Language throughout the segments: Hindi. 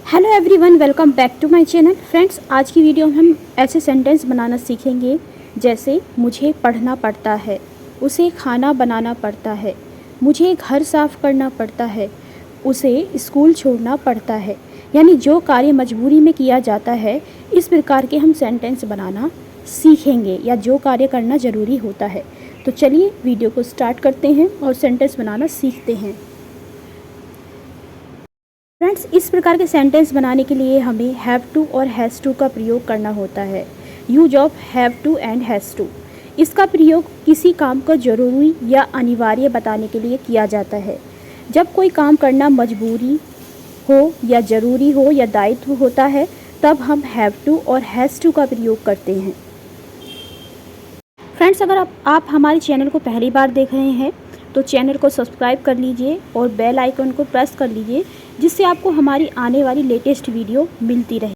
Hello everyone, welcome back to my channel. Friends, आज की वीडियो में हम ऐसे सेंटेंस बनाना सीखेंगे जैसे मुझे पढ़ना पड़ता है, उसे खाना बनाना पड़ता है, मुझे घर साफ़ करना पड़ता है, उसे स्कूल छोड़ना पड़ता है। यानी जो कार्य मजबूरी में किया जाता है, इस प्रकार के हम सेंटेंस बनाना सीखेंगे या जो कार्य करना ज़रूरी होता है। तो चलिए वीडियो को स्टार्ट करते हैं और सेंटेंस बनाना सीखते हैं। फ्रेंड्स, इस प्रकार के सेंटेंस बनाने के लिए हमें हैव टू और हैज़ टू का प्रयोग करना होता है। Use of have to and has to. इसका प्रयोग किसी काम को ज़रूरी या अनिवार्य बताने के लिए किया जाता है। जब कोई काम करना मजबूरी हो या ज़रूरी हो या दायित्व होता है, तब हम हैव टू और हैज़ टू का प्रयोग करते हैं। फ्रेंड्स, अगर आप हमारे चैनल को पहली बार देख रहे हैं तो चैनल को सब्सक्राइब कर लीजिए और बेल आइकन को प्रेस कर लीजिए, जिससे आपको हमारी आने वाली लेटेस्ट वीडियो मिलती रहे।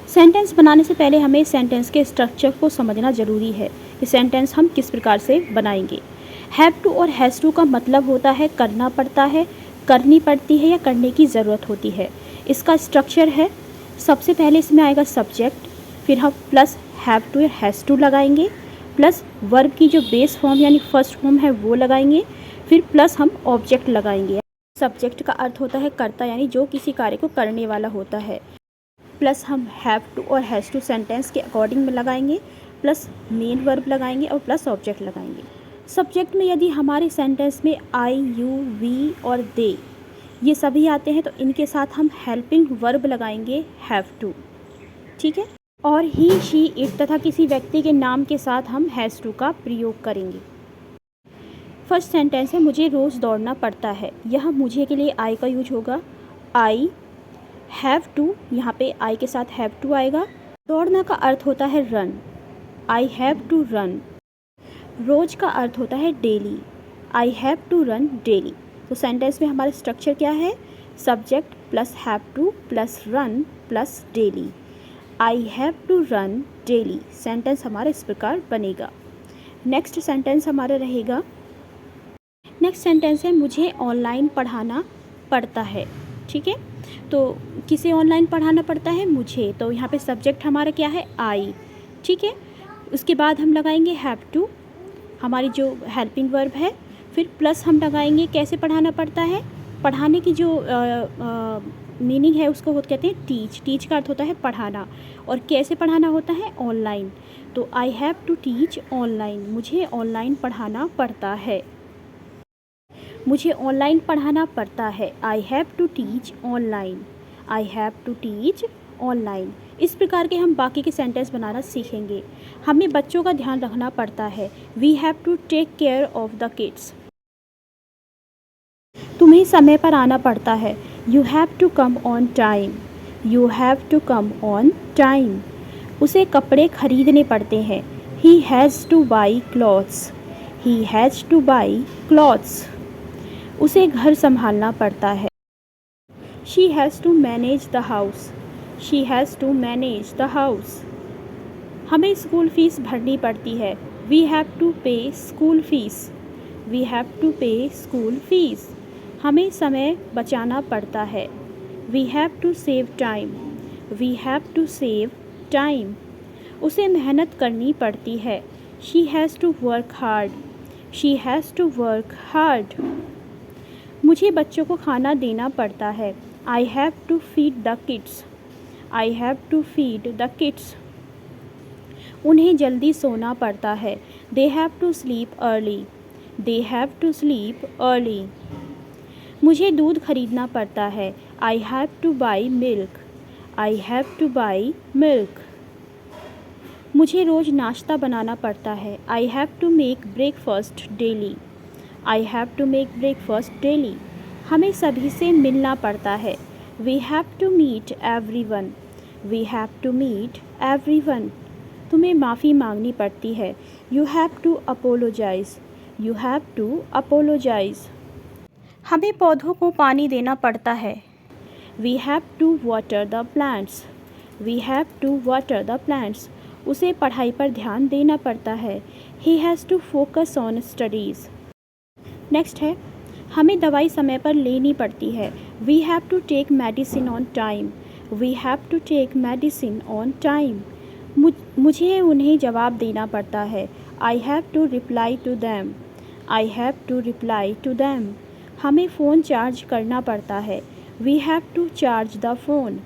सेंटेंस बनाने से पहले हमें सेंटेंस के स्ट्रक्चर को समझना ज़रूरी है कि सेंटेंस हम किस प्रकार से बनाएंगे। हैव टू और हैज़ टू का मतलब होता है करना पड़ता है, करनी पड़ती है या करने की ज़रूरत होती है। इसका स्ट्रक्चर है, सबसे पहले इसमें आएगा सब्जेक्ट, फिर हम प्लस हैव टू या हैज़ टू लगाएंगे, प्लस वर्ब की जो बेस फॉर्म यानी फर्स्ट फॉर्म है वो लगाएंगे, फिर प्लस हम ऑब्जेक्ट लगाएंगे। सब्जेक्ट का अर्थ होता है कर्ता, यानी जो किसी कार्य को करने वाला होता है। प्लस हम हैव टू और हैज़ टू सेंटेंस के अकॉर्डिंग में लगाएंगे, प्लस मेन वर्ब लगाएंगे और प्लस ऑब्जेक्ट लगाएंगे। सब्जेक्ट में यदि हमारे सेंटेंस में आई, यू, वी और दे ये सभी आते हैं तो इनके साथ हम हेल्पिंग वर्ब लगाएंगे हैव टू, ठीक है। और ही, शी, इट तथा किसी व्यक्ति के नाम के साथ हम हैज़ टू का प्रयोग करेंगे। फर्स्ट सेंटेंस है मुझे रोज़ दौड़ना पड़ता है। यह मुझे के लिए आई का यूज होगा। आई हैव टू, यहाँ पे आई के साथ हैव टू आएगा। दौड़ना का अर्थ होता है run, I have to run. रोज़ का अर्थ होता है daily, I have to run daily. तो सेंटेंस में हमारा स्ट्रक्चर क्या है? Subject plus have to plus run plus daily. I have to run daily. Sentence हमारा इस प्रकार बनेगा। नेक्स्ट सेंटेंस हमारा रहेगा, नेक्स्ट सेंटेंस है मुझे ऑनलाइन पढ़ाना पड़ता है, ठीक है। तो किसे ऑनलाइन पढ़ाना पड़ता है? मुझे। तो यहाँ पे सब्जेक्ट हमारा क्या है? आई, ठीक है। उसके बाद हम लगाएंगे हैव टू, हमारी जो हेल्पिंग वर्ब है, फिर प्लस हम लगाएंगे कैसे पढ़ाना पड़ता है। पढ़ाने की जो मीनिंग है उसको कहते हैं टीच। टीच का अर्थ होता है पढ़ाना, और कैसे पढ़ाना होता है? ऑनलाइन। तो I have to teach online, मुझे ऑनलाइन पढ़ाना पड़ता है। मुझे ऑनलाइन पढ़ाना पड़ता है। I have to teach online, I have to teach online. इस प्रकार के हम बाकी के सेंटेंस बनाना सीखेंगे। हमें बच्चों का ध्यान रखना पड़ता है। We have to take care of the kids. तुम्हें समय पर आना पड़ता है। You have to come on time, you have to come on time. उसे कपड़े खरीदने पड़ते हैं। He has to buy clothes, he has to buy clothes. उसे घर संभालना पड़ता है। She has to manage the house, she has to manage the house. हमें स्कूल फीस भरनी पड़ती है। We have to pay school fees, we have to pay school fees. हमें समय बचाना पड़ता है। We have to save time, we have to save time. उसे मेहनत करनी पड़ती है। She has to work hard, she has to work hard. मुझे बच्चों को खाना देना पड़ता है। I have to feed the kids, I have to feed the kids. उन्हें जल्दी सोना पड़ता है। They have to sleep early, they have to sleep early. मुझे दूध खरीदना पड़ता है। I have to buy milk, I have to buy milk. मुझे रोज़ नाश्ता बनाना पड़ता है। I have to make breakfast daily, I have to make breakfast daily. हमें सभी से मिलना पड़ता है। We have to meet everyone, we have to meet everyone. तुम्हें माफ़ी मांगनी पड़ती है। You have to apologise, you have to apologise. हमें पौधों को पानी देना पड़ता है। We have to water the plants, we have to water the plants. उसे पढ़ाई पर ध्यान देना पड़ता है। He has to focus on studies. Next है हमें दवाई समय पर लेनी पड़ती है। We have to take medicine on time, we have to take medicine on time. मुझे उन्हें जवाब देना पड़ता है। I have to reply to them. I have to reply to them. हमें फ़ोन चार्ज करना पड़ता है। We have to charge the phone.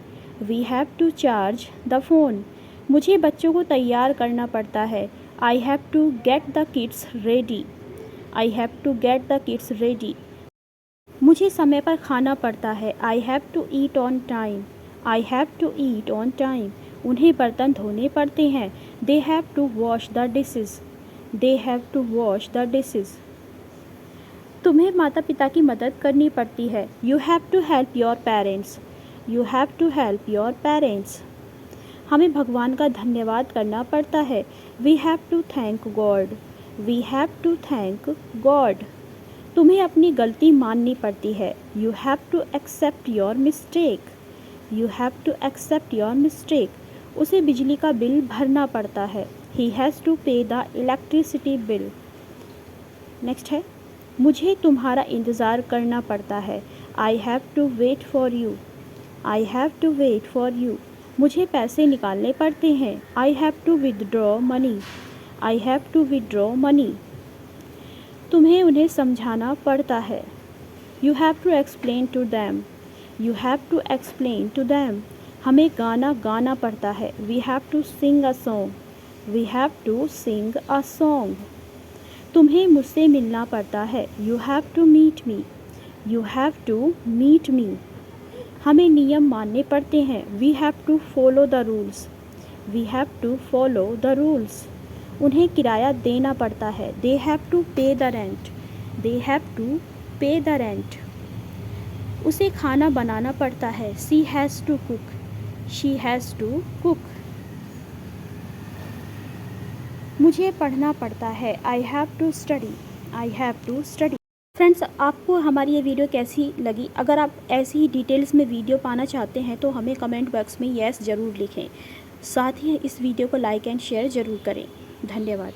We have to charge the phone. मुझे बच्चों को तैयार करना पड़ता है। I have to get the kids ready. I have to get the kids ready. मुझे समय पर खाना पड़ता है। I have to eat on time. I have to eat on time. उन्हें बर्तन धोने पड़ते हैं। They have to wash the dishes. They have to wash the dishes. तुम्हें माता पिता की मदद करनी पड़ती है। You have to help your parents. You have to help your parents. हमें भगवान का धन्यवाद करना पड़ता है। We have to thank God. We have to thank God. तुम्हें अपनी गलती माननी पड़ती है। You have to accept your mistake. You have to accept your mistake. उसे बिजली का बिल भरना पड़ता है। He has to pay the electricity bill. Next है, मुझे तुम्हारा इंतज़ार करना पड़ता है। I have to wait for you. I have to wait for you. मुझे पैसे निकालने पड़ते हैं। I have to withdraw money. I have to withdraw money. तुम्हें उन्हें समझाना पड़ता है। You have to explain to them. You have to explain to them. हमें गाना गाना पड़ता है। We have to sing a song. We have to sing a song. तुम्हें मुझसे मिलना पड़ता है। You have to meet me. You have to meet me. हमें नियम मानने पड़ते हैं। We have to follow the rules. We have to follow the rules. उन्हें किराया देना पड़ता है। They have to pay the rent. They have to pay the rent. उसे खाना बनाना पड़ता है। She has to cook. She has to cook. मुझे पढ़ना पड़ता है। I have to study. I have to study. Friends, आपको हमारी ये वीडियो कैसी लगी? अगर आप ऐसी ही डिटेल्स में वीडियो पाना चाहते हैं तो हमें कमेंट बॉक्स में येस ज़रूर लिखें। साथ ही इस वीडियो को लाइक एंड शेयर ज़रूर करें। धन्यवाद।